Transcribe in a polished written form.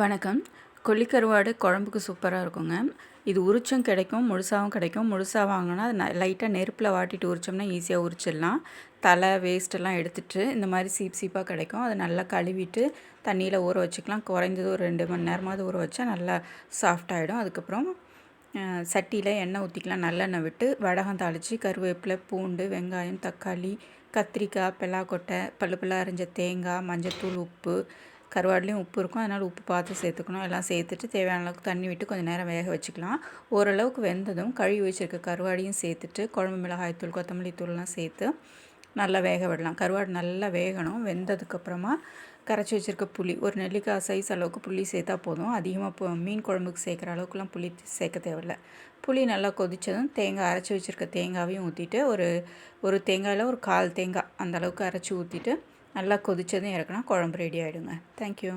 வணக்கம். கொள்ளிக்கருவாடு குழம்புக்கு சூப்பராக இருக்குங்க. இது உரிச்சும் கிடைக்கும், முழுசாவும் கிடைக்கும். முழுசா வாங்கினா அது லைட்டாக நெருப்பில் வாட்டிட்டு உரிச்சோம்னா ஈஸியாக உரிச்சிடலாம். தலை வேஸ்ட்டெல்லாம் எடுத்துட்டு இந்த மாதிரி சீப் சீப்பாக கிடைக்கும். அதை நல்லா கழுவிட்டு தண்ணியில் ஊற வச்சுக்கலாம். குறைந்தது ஒரு 2 மணி நேரமாவது ஊற வச்சா நல்லா சாஃப்டாகிடும். அதுக்கப்புறம் சட்டியில் எண்ணெய் ஊற்றிக்கலாம். நல்லெண்ணெய் விட்டு வடகம் தாளித்து கருவேப்பிலை, பூண்டு, வெங்காயம், தக்காளி, கத்திரிக்காய், பெலாக்கொட்டை, பல்லு பல்லாக அரிஞ்ச தேங்காய், மஞ்சத்தூள், உப்பு, கருவாடுலேயும் உப்பு இருக்கும், அதனால் உப்பு பார்த்து சேர்த்துக்கணும். எல்லாம் சேர்த்துட்டு தேவையான அளவுக்கு தண்ணி விட்டு கொஞ்சம் நேரம் வேக வச்சுக்கலாம். ஓரளவுக்கு வெந்ததும் கழுவி வச்சுருக்க கருவாடையும் சேர்த்துட்டு குழம்பு மிளகாய்த்தூள், கொத்தமல்லி தூள்லாம் சேர்த்து நல்லா வேக விடலாம். கருவாடு நல்லா வேகணும். வெந்ததுக்கப்புறமா கரைச்சி வச்சுருக்க புளி, ஒரு நெல்லிக்காய் சைஸ் அளவுக்கு புளி சேர்த்தா போதும். அதிகமாக மீன் குழம்புக்கு சேர்க்குற அளவுக்குலாம் புளி சேர்க்க தேவையில்லை. புளி நல்லா கொதித்ததும் தேங்காய், அரைச்சி வச்சுருக்க தேங்காயையும் ஊற்றிட்டு ஒரு தேங்காயில் ஒரு 1/4 தேங்காய் அந்த அளவுக்கு அரைச்சி ஊற்றிட்டு நல்லா கொதித்ததும் இறக்குனா குழம்பு ரெடி ஆகிடுங்க. தேங்க்யூ.